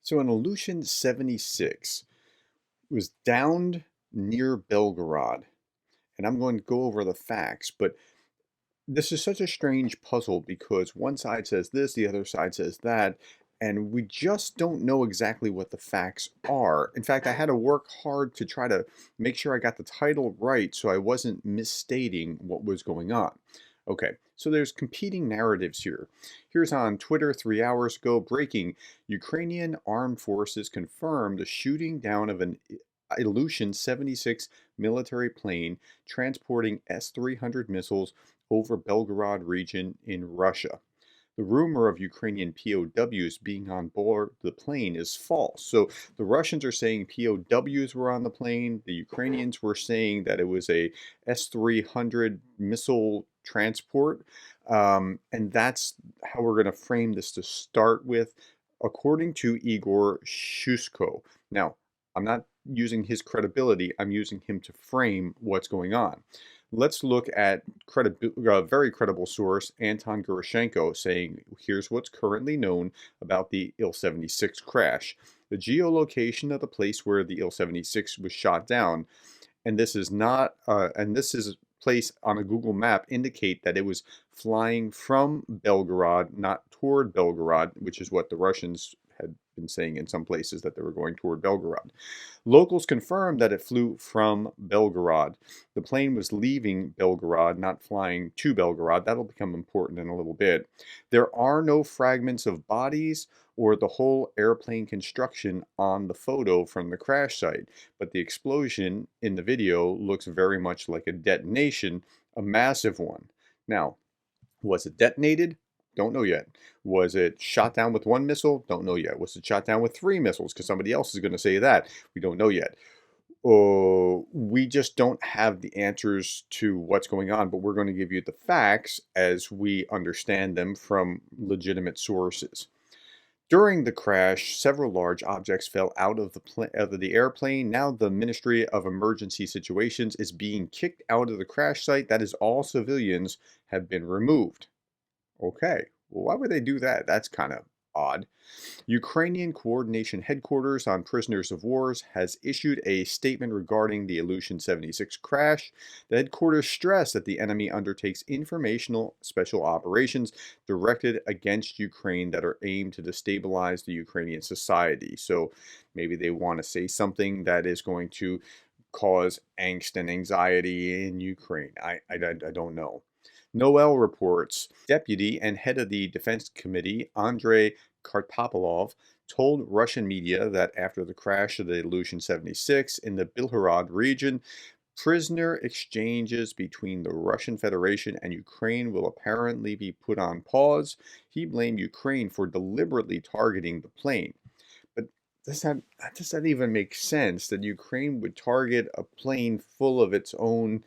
So an Il-76 was downed near Belgorod, and I'm going to go over the facts, but this is such a strange puzzle because one side says this, the other side says that, and we just don't know exactly what the facts are. In fact, I had to work hard to try to make sure I got the title right so I wasn't misstating what was going on. Okay, so there's competing narratives here. Here's on Twitter 3 hours ago, breaking: Ukrainian armed forces confirmed the shooting down of an Ilyushin 76 military plane transporting S-300 missiles over Belgorod region in Russia. The rumor of Ukrainian POWs being on board the plane is false. So the Russians are saying POWs were on the plane. The Ukrainians were saying that it was a S-300 missile transport. And that's how we're going to frame this to start with, according to Igor Shushko. Now, I'm not using his credibility. I'm using him to frame what's going on. Let's look at a very credible source, Anton Gerashenko, saying, here's what's currently known about the Il-76 crash. The geolocation of the place where the Il-76 was shot down, and this is place on a Google map, indicate that it was flying from Belgorod, not toward Belgorod, which is what the Russians had been saying in some places, that they were going toward Belgorod. Locals confirmed that it flew from Belgorod. The plane was leaving Belgorod, not flying to Belgorod. That'll become important in a little bit. There are no fragments of bodies or the whole airplane construction on the photo from the crash site, but the explosion in the video looks very much like a detonation, a massive one. Now, was it detonated? Don't know yet. Was it shot down with one missile? Don't know yet. Was it shot down with three missiles? Because somebody else is going to say that. We don't know yet. Oh, we just don't have the answers to what's going on, but we're going to give you the facts as we understand them from legitimate sources. During the crash, several large objects fell out of the airplane. Now the Ministry of Emergency Situations is being kicked out of the crash site. That is, all civilians have been removed. Okay, well, why would they do that? That's kind of odd. Ukrainian Coordination Headquarters on Prisoners of Wars has issued a statement regarding the Ilyushin 76 crash. The headquarters stressed that the enemy undertakes informational special operations directed against Ukraine that are aimed to destabilize the Ukrainian society. So maybe they want to say something that is going to cause angst and anxiety in Ukraine. I don't know. Noel reports deputy and head of the Defense Committee, Andrei Kartopolov, told Russian media that after the crash of the Ilyushin 76 in the Belgorod region, prisoner exchanges between the Russian Federation and Ukraine will apparently be put on pause. He blamed Ukraine for deliberately targeting the plane. But does that even make sense, that Ukraine would target a plane full of its own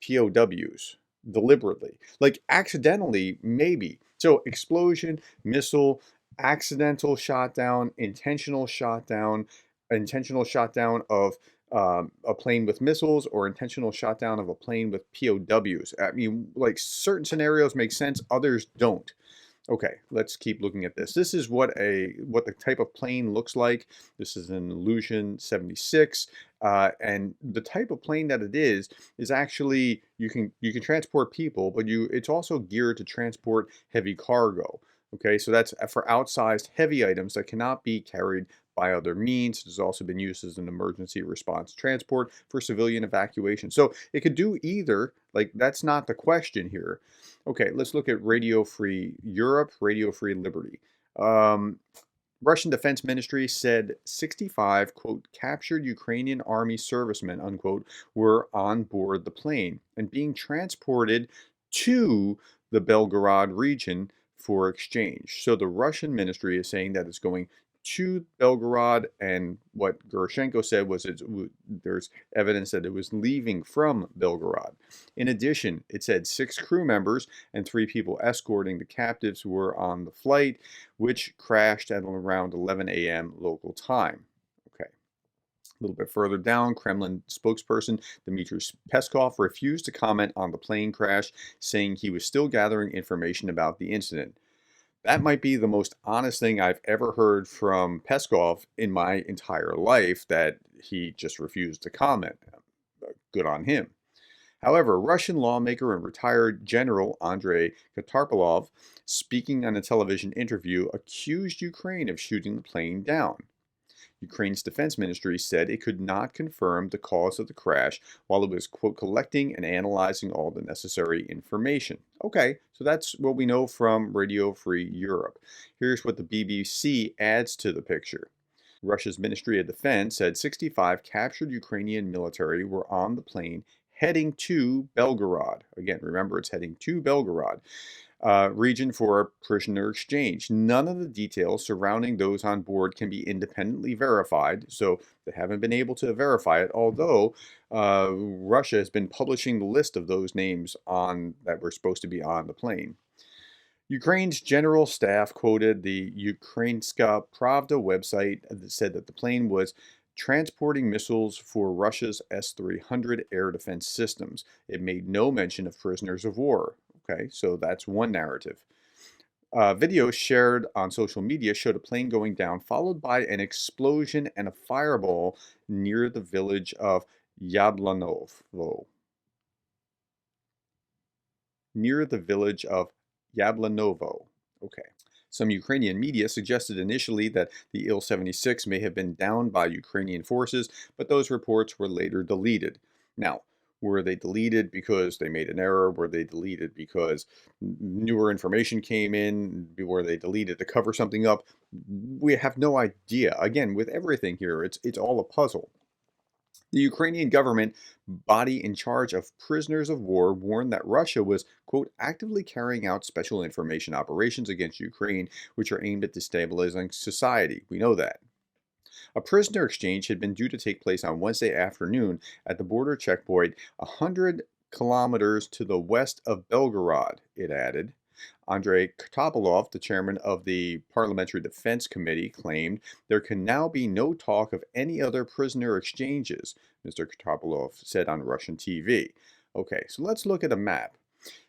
POWs deliberately? Like accidentally, maybe. So explosion, missile, accidental shot down, intentional shot down of a plane with missiles, or intentional shot down of a plane with POWs. I mean, like, certain scenarios make sense, others don't. Okay, let's keep looking at this. This is what the type of plane looks like. This is an Ilyushin 76, and the type of plane that it is actually, you can transport people, but it's also geared to transport heavy cargo. Okay, so that's for outsized heavy items that cannot be carried by other means. It has also been used as an emergency response transport for civilian evacuation. So it could do either. Like, that's not the question here. Okay, let's look at Radio Free Europe, Radio Free Liberty. Russian Defense Ministry said 65, quote, captured Ukrainian army servicemen, unquote, were on board the plane and being transported to the Belgorod region for exchange. So the Russian ministry is saying that it's going to Belgorod, and what Gerashenko said was there's evidence that it was leaving from Belgorod. In addition, it said 6 crew members and 3 people escorting the captives were on the flight, which crashed at around 11 a.m. local time. Okay. A little bit further down, Kremlin spokesperson Dmitry Peskov refused to comment on the plane crash, saying he was still gathering information about the incident. That might be the most honest thing I've ever heard from Peskov in my entire life, that he just refused to comment. Good on him. However, Russian lawmaker and retired General Andrei Katarpolov, speaking on a television interview, accused Ukraine of shooting the plane down. Ukraine's defense ministry said it could not confirm the cause of the crash while it was, quote, collecting and analyzing all the necessary information. Okay, so that's what we know from Radio Free Europe. Here's what the BBC adds to the picture. Russia's Ministry of Defense said 65 captured Ukrainian military were on the plane heading to Belgorod. Again, remember, it's heading to Belgorod region for a prisoner exchange. None of the details surrounding those on board can be independently verified, so they haven't been able to verify it, although Russia has been publishing the list of those names on that were supposed to be on the plane. Ukraine's general staff quoted the Ukrainska Pravda website that said that the plane was transporting missiles for Russia's S-300 air defense systems. It made no mention of prisoners of war. Okay, so that's one narrative. Videos shared on social media showed a plane going down, followed by an explosion and a fireball near the village of Yablanovo. Near the village of Yablanovo. Okay. Some Ukrainian media suggested initially that the Il-76 may have been downed by Ukrainian forces, but those reports were later deleted. Now, were they deleted because they made an error? Were they deleted because newer information came in? Were they deleted to cover something up? We have no idea. Again, with everything here, it's all a puzzle. The Ukrainian government body in charge of prisoners of war warned that Russia was, quote, actively carrying out special information operations against Ukraine, which are aimed at destabilizing society. We know that. A prisoner exchange had been due to take place on Wednesday afternoon at the border checkpoint 100 kilometers to the west of Belgorod, it added. Andrei Kartapolov, the chairman of the Parliamentary Defense Committee, claimed there can now be no talk of any other prisoner exchanges, Mr. Kartapolov said on Russian TV. Okay, so let's look at a map.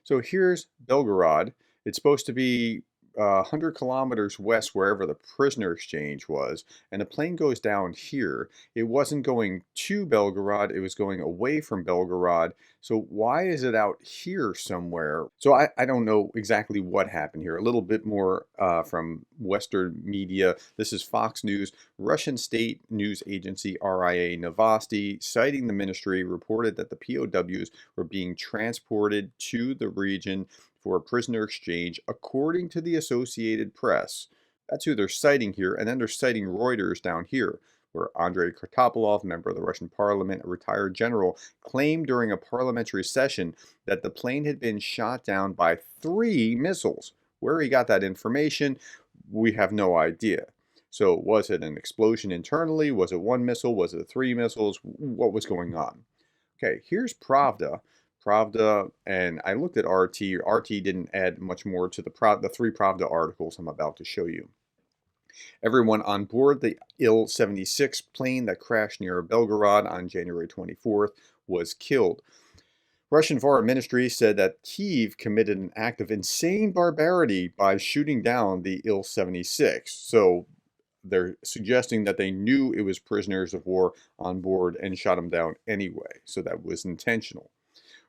So here's Belgorod. It's supposed to be 100 kilometers west, wherever the prisoner exchange was, and the plane goes down here. It wasn't going to Belgorod, it was going away from Belgorod. So why is it out here somewhere? So I don't know exactly what happened here. A little bit more from Western media. This is Fox News. Russian state news agency RIA Novosti, citing the ministry, reported that the POWs were being transported to the region for a prisoner exchange, according to the Associated Press. That's who they're citing here, and then they're citing Reuters down here, where Andrei Kartapolov, member of the Russian parliament, a retired general, claimed during a parliamentary session that the plane had been shot down by 3 missiles. Where he got that information, we have no idea. So was it an explosion internally? Was it 1 missile? Was it 3 missiles? What was going on? Okay, here's Pravda. Pravda, and I looked at RT. RT didn't add much more to the 3 Pravda articles I'm about to show you. Everyone on board the Il-76 plane that crashed near Belgorod on January 24th was killed. Russian Foreign Ministry said that Kyiv committed an act of insane barbarity by shooting down the Il-76. So they're suggesting that they knew it was prisoners of war on board and shot them down anyway. So that was intentional.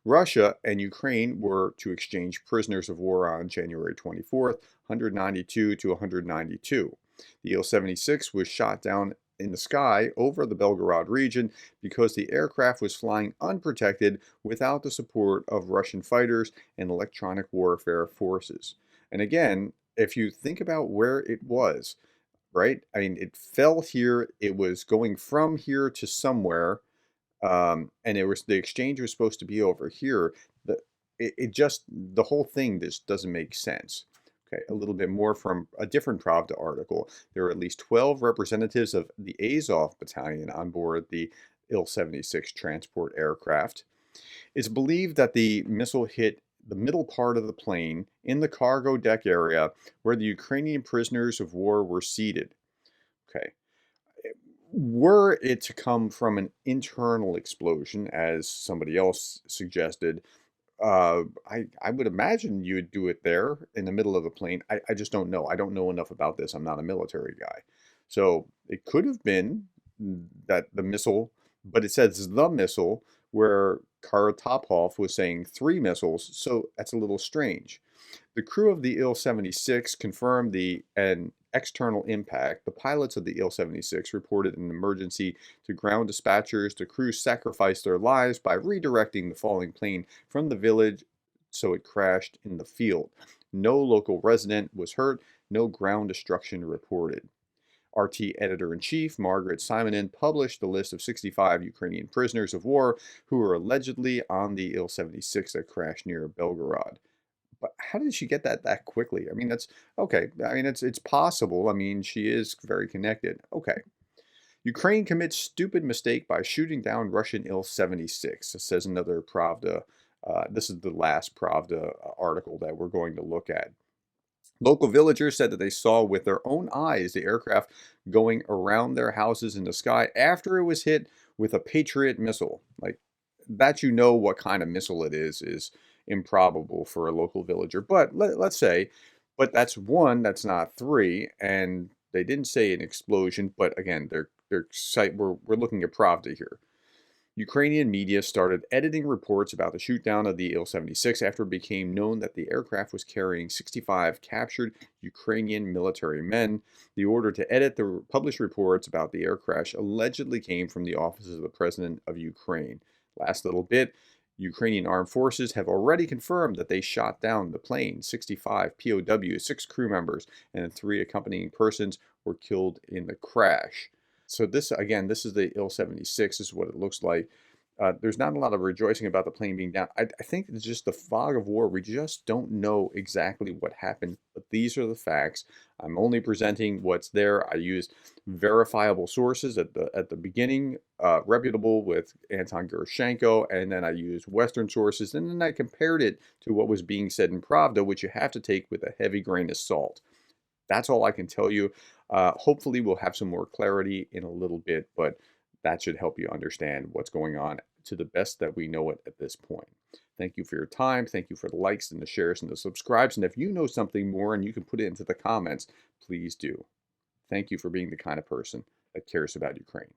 Russia and Ukraine were to exchange prisoners of war on January 24th, 192 to 192. The Il-76 was shot down in the sky over the Belgorod region because the aircraft was flying unprotected without the support of Russian fighters and electronic warfare forces. And again, if you think about where it was, right? I mean, it fell here, it was going from here to somewhere, and the exchange was supposed to be over here. The whole thing just doesn't make sense. Okay, a little bit more from a different Pravda article. There are at least 12 representatives of the Azov battalion on board the Il-76 transport aircraft. It's believed that the missile hit the middle part of the plane in the cargo deck area where the Ukrainian prisoners of war were seated. Okay. Were it to come from an internal explosion, as somebody else suggested, I would imagine you would do it there in the middle of the plane. I just don't know. I don't know enough about this. I'm not a military guy. So it could have been that the missile, but it says the missile where Karatopov was saying 3 missiles. So that's a little strange. The crew of the Il-76 confirmed an external impact. The pilots of the Il-76 reported an emergency to ground dispatchers. The crew sacrificed their lives by redirecting the falling plane from the village so it crashed in the field. No local resident was hurt. No ground destruction reported. RT Editor-in-Chief Margaret Simonin published the list of 65 Ukrainian prisoners of war who were allegedly on the Il-76 that crashed near Belgorod. But how did she get that quickly? I mean, that's okay. I mean, it's possible. I mean, she is very connected. Okay. Ukraine commits stupid mistake by shooting down Russian Il-76, says another Pravda. This is the last Pravda article that we're going to look at. Local villagers said that they saw with their own eyes the aircraft going around their houses in the sky after it was hit with a Patriot missile. Like that, you know what kind of missile it is improbable for a local villager. But let's say, but that's one, that's not three, and they didn't say an explosion. But again, we're looking at Pravda here. Ukrainian media started editing reports about the shootdown of the Il-76 after it became known that the aircraft was carrying 65 captured Ukrainian military men. The order to edit the published reports about the air crash allegedly came from the office of the President of Ukraine. Last little bit, Ukrainian armed forces have already confirmed that they shot down the plane. 65 POWs, 6 crew members, and 3 accompanying persons were killed in the crash. So this, again, this is the Il-76, this is what it looks like. There's not a lot of rejoicing about the plane being down. I think it's just the fog of war. We just don't know exactly what happened, but these are the facts. I'm only presenting what's there. I used verifiable sources at the beginning, reputable with Anton Gershchenko, and then I used Western sources, and then I compared it to what was being said in Pravda, which you have to take with a heavy grain of salt. That's all I can tell you. Hopefully, we'll have some more clarity in a little bit, but that should help you understand what's going on to the best that we know it at this point. Thank you for your time. Thank you for the likes and the shares and the subscribes. And if you know something more and you can put it into the comments, please do. Thank you for being the kind of person that cares about Ukraine.